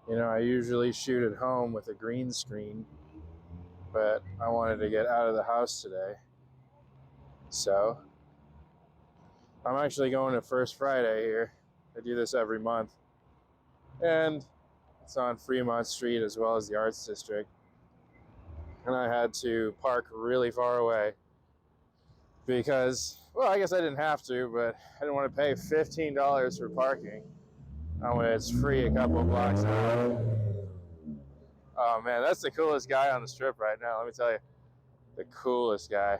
You know, I usually shoot at home with a green screen, but I wanted to get out of the house today. So, I'm actually going to First Friday here. I do this every month. And it's on Fremont Street as well as the Arts District. And I had to park really far away because, well, I guess I didn't have to, but I didn't want to pay $15 for parking when it's free a couple blocks out. Oh man, that's the coolest guy on the strip right now. Let me tell you, the coolest guy.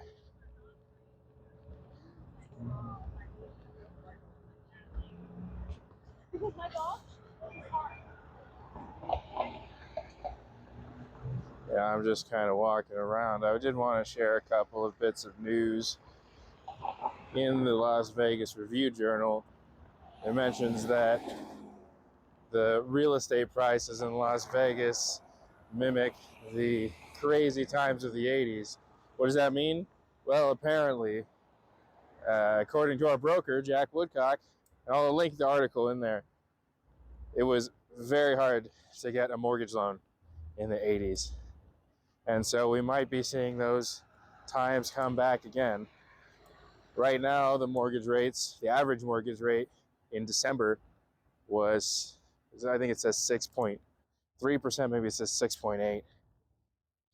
Because my dog is hard. Yeah, I'm just kind of walking around. I did want to share a couple of bits of news. In the Las Vegas Review-Journal, it mentions that the real estate prices in Las Vegas mimic the crazy times of the 80s. What does that mean? Well, apparently, according to our broker, Jack Woodcock, and I'll link the article in there, it was very hard to get a mortgage loan in the 80s. And so we might be seeing those times come back again. Right now, the mortgage rates, the average mortgage rate in December was, I think it says 6.3%, maybe it says 6.8.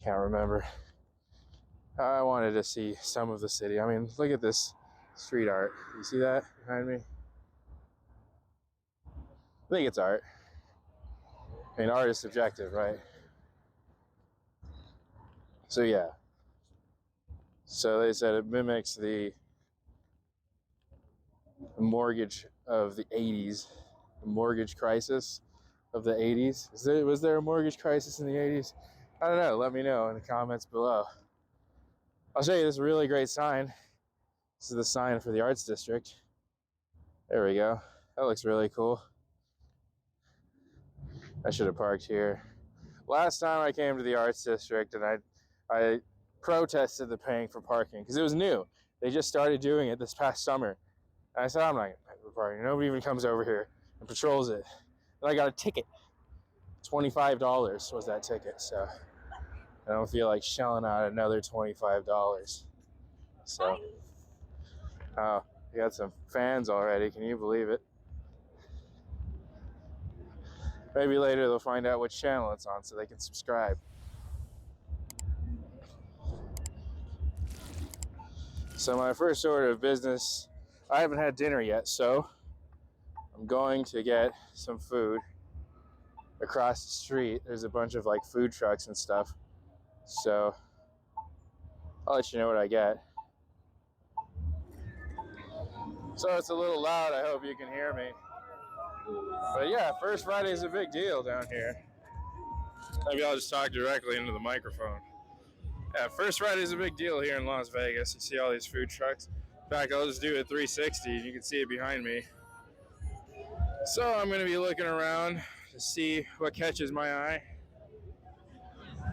Can't remember. I wanted to see some of the city. I mean, look at this street art. You see that behind me? I think it's art. I mean, art is subjective, right? So yeah. So they said it mimics the mortgage of the 80s, the mortgage crisis of the 80s. Was there a mortgage crisis in the 80s? I don't know. Let me know in the comments below. I'll show you this really great sign. This is the sign for the Arts District. There we go. That looks really cool. I should have parked here. Last time I came to the Arts District and I protested the paying for parking because it was new. They just started doing it this past summer. And I said, I'm not going to pay for parking. Nobody even comes over here and patrols it. And I got a ticket. $25 was that ticket. So I don't feel like shelling out another $25. So, oh, we got some fans already. Can you believe it? Maybe later they'll find out which channel it's on so they can subscribe. So my first order of business, I haven't had dinner yet, so I'm going to get some food across the street. There's a bunch of like food trucks and stuff. So I'll let you know what I get. So it's a little loud. I hope you can hear me. But yeah, First Friday is a big deal down here. Maybe I'll just talk directly into the microphone. Yeah, First Friday is a big deal here in Las Vegas. You see all these food trucks. In fact, I'll just do a 360. You can see it behind me. So I'm going to be looking around to see what catches my eye.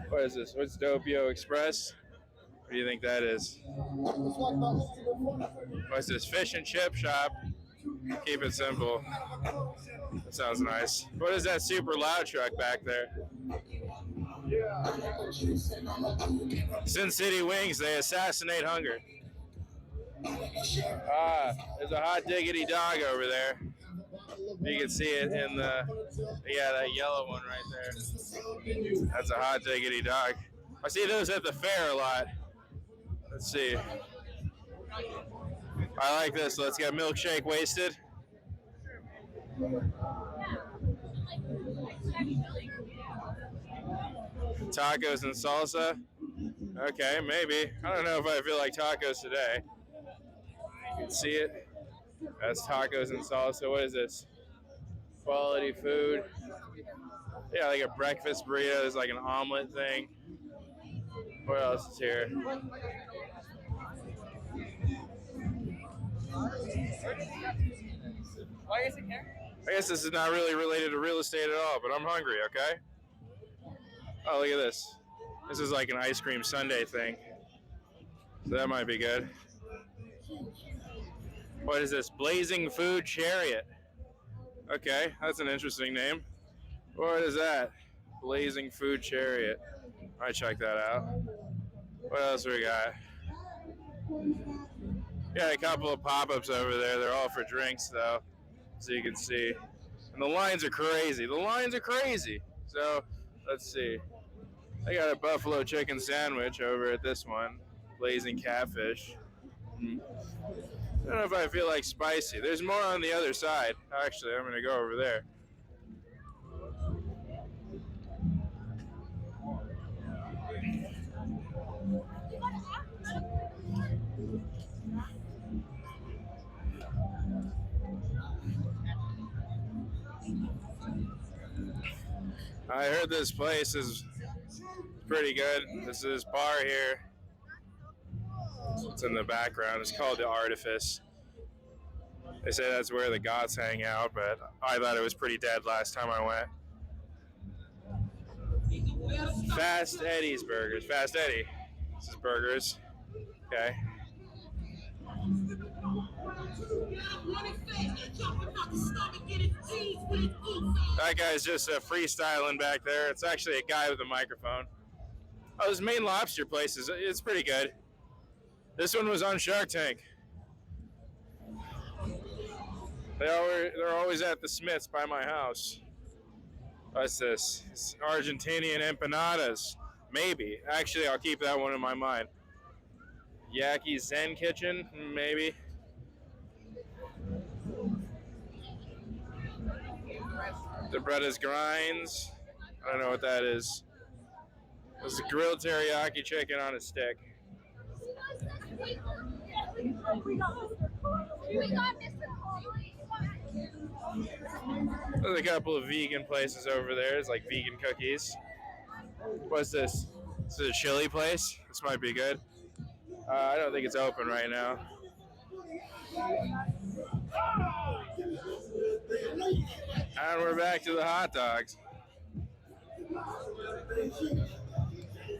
What is this? What's Doppio Express? What do you think that is? What's this? Fish and chip shop. Keep it simple. That sounds nice. What is that super loud truck back there? Sin City Wings, they assassinate hunger. There's a hot diggity dog over there. You can see it in that yellow one right there. That's a hot diggity dog. I see those at the fair a lot. Let's see. I like this. Let's get milkshake wasted. Tacos and salsa. Okay, maybe. I don't know if I feel like tacos today. You can see it. That's tacos and salsa. What is this? Quality food. Yeah, like a breakfast burrito. There's like an omelet thing. What else is here? Why is it here? I guess this is not really related to real estate at all, but I'm hungry, okay? Oh, look at this. This is like an ice cream sundae thing. So that might be good. What is this? Blazing Food Chariot. Okay, that's an interesting name. What is that? Blazing Food Chariot. I check that out. What else we got? Got a couple of pop-ups over there. They're all for drinks, though, so you can see. And the lines are crazy. The lines are crazy. So let's see. I got a buffalo chicken sandwich over at this one. Blazing catfish. I don't know if I feel like spicy. There's more on the other side. Actually, I'm going to go over there. I heard this place is pretty good. This is bar here. It's in the background. It's called the Artifice. They say that's where the goths hang out, but I thought it was pretty dead last time I went. Fast Eddie's Burgers. Fast Eddie. This is burgers. Okay. That guy's just freestyling back there. It's actually a guy with a microphone. Oh, this Maine Lobster place it's pretty good. This one was on Shark Tank. They're always at the Smiths by my house. What's this? It's Argentinian empanadas. Maybe. Actually, I'll keep that one in my mind. Yaki Zen Kitchen? Maybe. The bread is grinds. I don't know what that is. This is grilled teriyaki chicken on a stick. There's a couple of vegan places over there. It's like vegan cookies. What's this? This is a chili place. This might be good. I don't think it's open right now. And we're back to the hot dogs.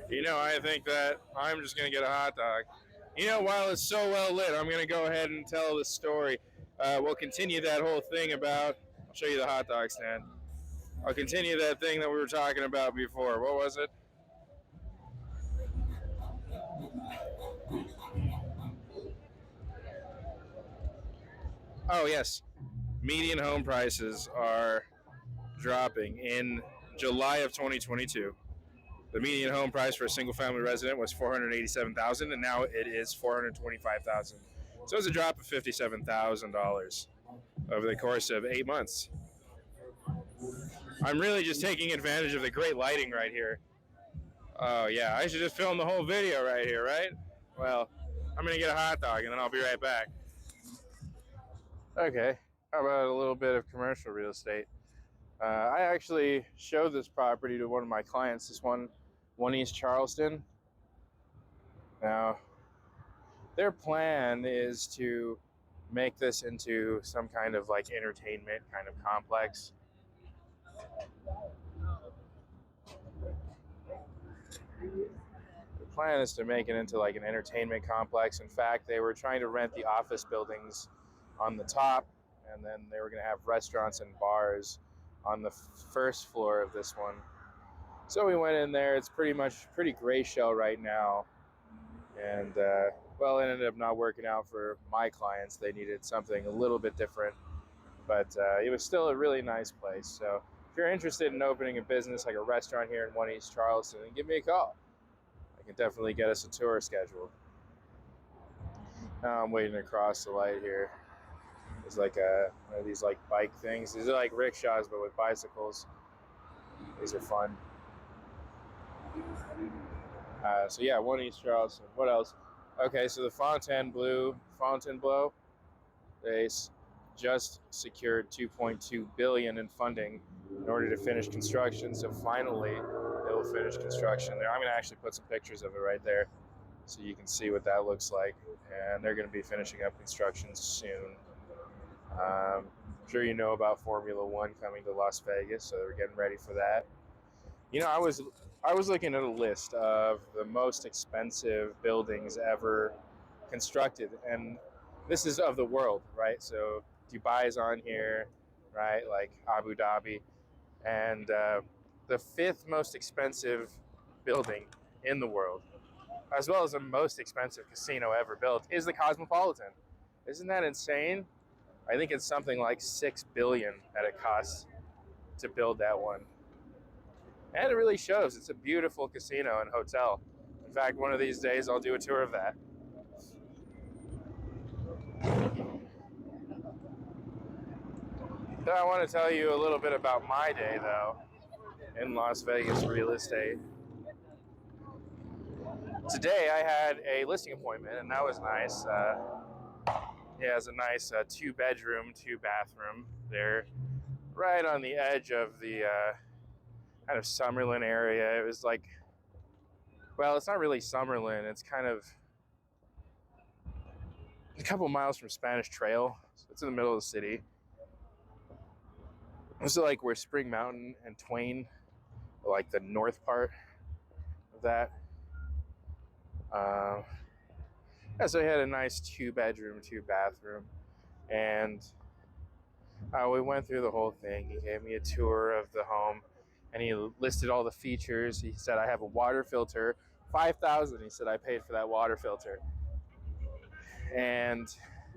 You know, I think that I'm just going to get a hot dog. You know, while it's so well lit, I'm going to go ahead and tell the story. We'll continue that whole thing about... I'll show you the hot dog stand. I'll continue that thing that we were talking about before. What was it? Oh, yes. Median home prices are dropping. In July of 2022, the median home price for a single-family resident was $487,000, and now it is $425,000. So it's a drop of $57,000 over the course of 8 months. I'm really just taking advantage of the great lighting right here. Oh, yeah, I should just film the whole video right here, right? Well, I'm going to get a hot dog, and then I'll be right back. Okay, how about a little bit of commercial real estate? I actually showed this property to one of my clients, this one East Charleston. Now, their plan is to make this into some kind of like entertainment kind of complex. The plan is to make it into like an entertainment complex. In fact, they were trying to rent the office buildings on the top, and then they were going to have restaurants and bars on the first floor of this one. So we went in there. It's pretty gray shell right now. And, well, it ended up not working out for my clients. They needed something a little bit different. But it was still a really nice place. So if you're interested in opening a business like a restaurant here in East Charleston, then give me a call. I can definitely get us a tour scheduled. Now I'm waiting to cross the light here. There's like one of these like bike things. These are like rickshaws, but with bicycles. These are fun. So yeah, East Charleston. What else? Okay, so the Fontainebleau, they just secured $2.2 billion in funding in order to finish construction. So finally, they will finish construction there. I'm going to actually put some pictures of it right there, so you can see what that looks like. And they're going to be finishing up construction soon. I'm sure you know about Formula One coming to Las Vegas, so they're getting ready for that. You know, I was looking at a list of the most expensive buildings ever constructed, and this is of the world, right? So Dubai is on here, right? Like Abu Dhabi, And the fifth most expensive building in the world, as well as the most expensive casino ever built, is the Cosmopolitan. Isn't that insane? I think it's something like $6 billion that it costs to build that one. And it really shows. It's a beautiful casino and hotel. In fact, one of these days I'll do a tour of that. So I want to tell you a little bit about my day, though, in Las Vegas real estate. Today I had a listing appointment, and that was nice. He has a nice 2-bedroom, 2-bathroom. They're right on the edge of the kind of Summerlin area. It was like, well, it's not really Summerlin. It's kind of a couple miles from Spanish Trail. So it's in the middle of the city. This is like where Spring Mountain and Twain, like the north part of that. Yeah, so he had a nice 2-bedroom, 2-bathroom, and we went through the whole thing. He gave me a tour of the home, and he listed all the features. He said, I have a water filter, $5,000. He said, I paid for that water filter. And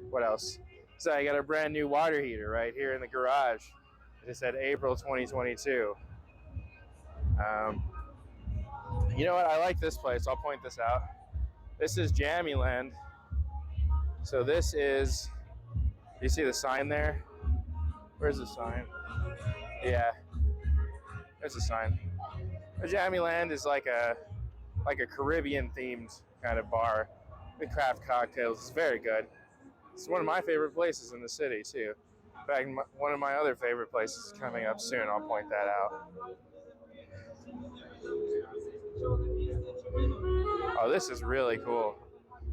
what else? So I got a brand new water heater right here in the garage. It said April 2022. You know what? I like this place. I'll point this out. This is Jammyland. So this is, you see the sign there? Where's the sign? Yeah, there's the sign. Jammyland is like a Caribbean themed kind of bar. We craft cocktails. It's very good. It's one of my favorite places in the city too. In fact, one of my other favorite places is coming up soon. I'll point that out. Oh, this is really cool.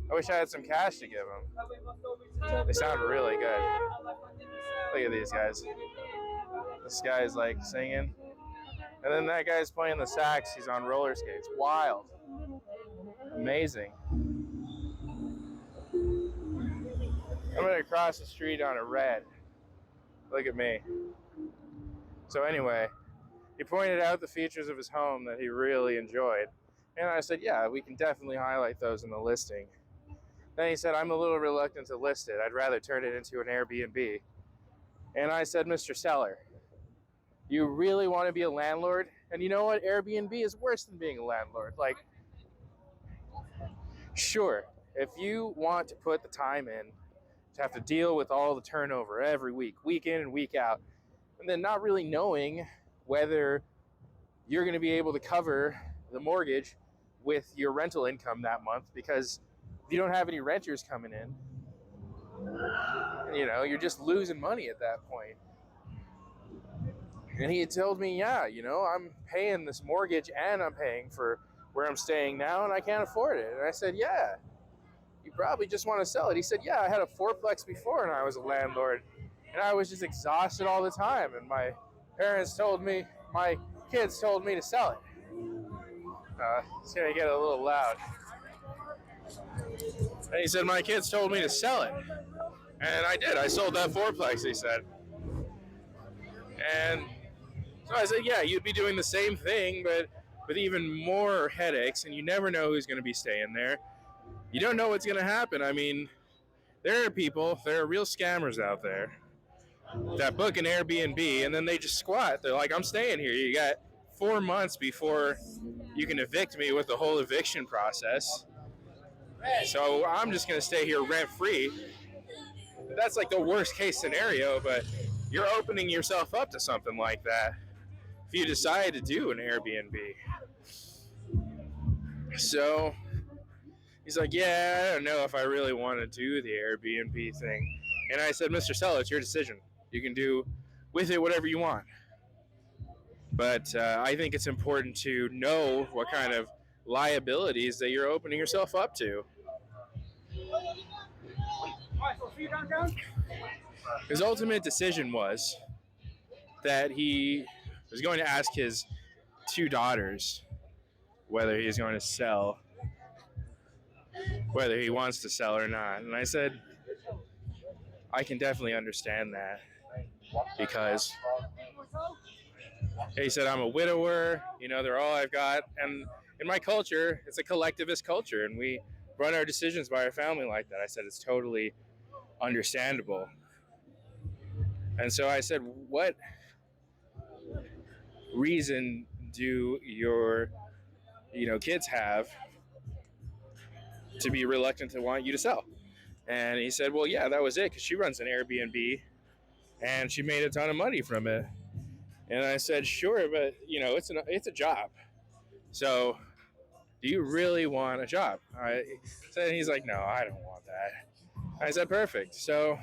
I wish I had some cash to give them. They sound really good. Look at these guys. This guy is like singing. And then that guy's playing the sax. He's on roller skates. Wild. Amazing. I'm going to cross the street on a red. Look at me. So anyway, he pointed out the features of his home that he really enjoyed. And I said, yeah, we can definitely highlight those in the listing. Then he said, I'm a little reluctant to list it. I'd rather turn it into an Airbnb. And I said, Mr. Seller, you really want to be a landlord? And you know what? Airbnb is worse than being a landlord. Like, sure, if you want to put the time in to have to deal with all the turnover every week, week in and week out, and then not really knowing whether you're going to be able to cover the mortgage with your rental income that month, because if you don't have any renters coming in, you know, you're just losing money at that point. And he had told me, yeah, you know, I'm paying this mortgage and I'm paying for where I'm staying now and I can't afford it. And I said, yeah, you probably just want to sell it. He said, yeah, I had a fourplex before and I was a landlord and I was just exhausted all the time. And my kids told me to sell it. It's going to get a little loud. And he said, my kids told me to sell it. And I did. I sold that fourplex, he said. And so I said, yeah, you'd be doing the same thing, but with even more headaches, and you never know who's going to be staying there. You don't know what's going to happen. I mean, there are real scammers out there that book an Airbnb, and then they just squat. They're like, I'm staying here. You got 4 months before you can evict me with the whole eviction process. So I'm just going to stay here rent-free. That's like the worst case scenario, but you're opening yourself up to something like that if you decide to do an Airbnb. So he's like, yeah, I don't know if I really want to do the Airbnb thing. And I said, Mr. Seller, it's your decision. You can do with it whatever you want. But I think it's important to know what kind of liabilities that you're opening yourself up to. His ultimate decision was that he was going to ask his 2 daughters whether he's going to sell, whether he wants to sell or not. And I said, I can definitely understand that, because He said, I'm a widower. They're all I've got. And in my culture, it's a collectivist culture, and we run our decisions by our family like that. I said, it's totally understandable. And so I said, what reason do your kids have to be reluctant to want you to sell? And he said, well, yeah, that was it, because she runs an Airbnb and she made a ton of money from it. And I said, sure, but it's a job. So do you really want a job? I said, and he's like, no, I don't want that. I said, perfect. So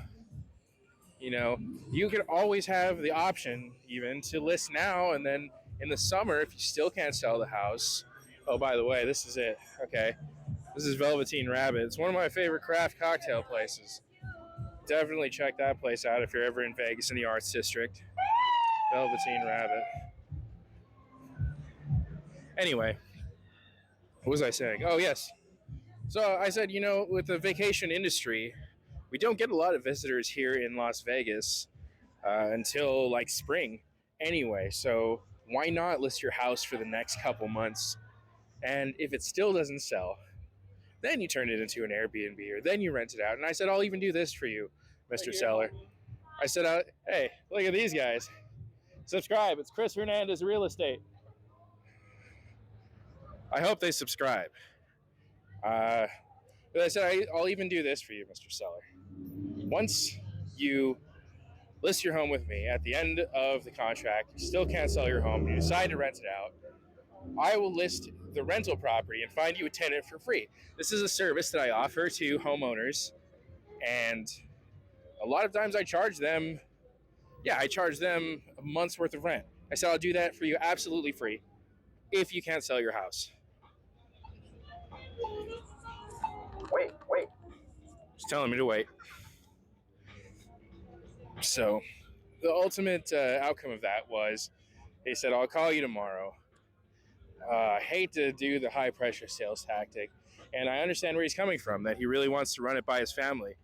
you can always have the option even to list now, and then in the summer, if you still can't sell the house. Oh, by the way, this is it. Okay, this is Velveteen Rabbit. It's one of my favorite craft cocktail places. Definitely check that place out if you're ever in Vegas in the Arts District. Velveteen Rabbit. Anyway, what was I saying? Oh, yes. So I said, with the vacation industry, we don't get a lot of visitors here in Las Vegas until like spring anyway. So why not list your house for the next couple months? And if it still doesn't sell, then you turn it into an Airbnb, or then you rent it out. And I said, I'll even do this for you, Mr. Seller. I said, hey, look at these guys. Subscribe. It's Chris Hernandez Real Estate. I hope they subscribe. But I said, I'll even do this for you, Mr. Seller. Once you list your home with me at the end of the contract, you still can't sell your home, you decide to rent it out, I will list the rental property and find you a tenant for free. This is a service that I offer to homeowners, and a lot of times I charge them a month's worth of rent. I said, I'll do that for you absolutely free if you can't sell your house. Wait. Just telling me to wait. So the ultimate outcome of that was, he said, I'll call you tomorrow. I hate to do the high pressure sales tactic, and I understand where he's coming from, that he really wants to run it by his family.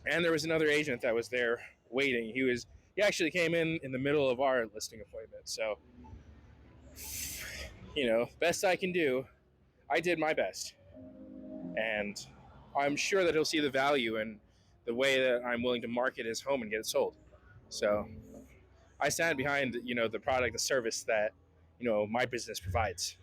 And there was another agent that was there waiting. He actually came in the middle of our listing appointment. So, best I can do, I did my best. And I'm sure that he'll see the value in the way that I'm willing to market his home and get it sold. So I stand behind, the product, the service that, my business provides.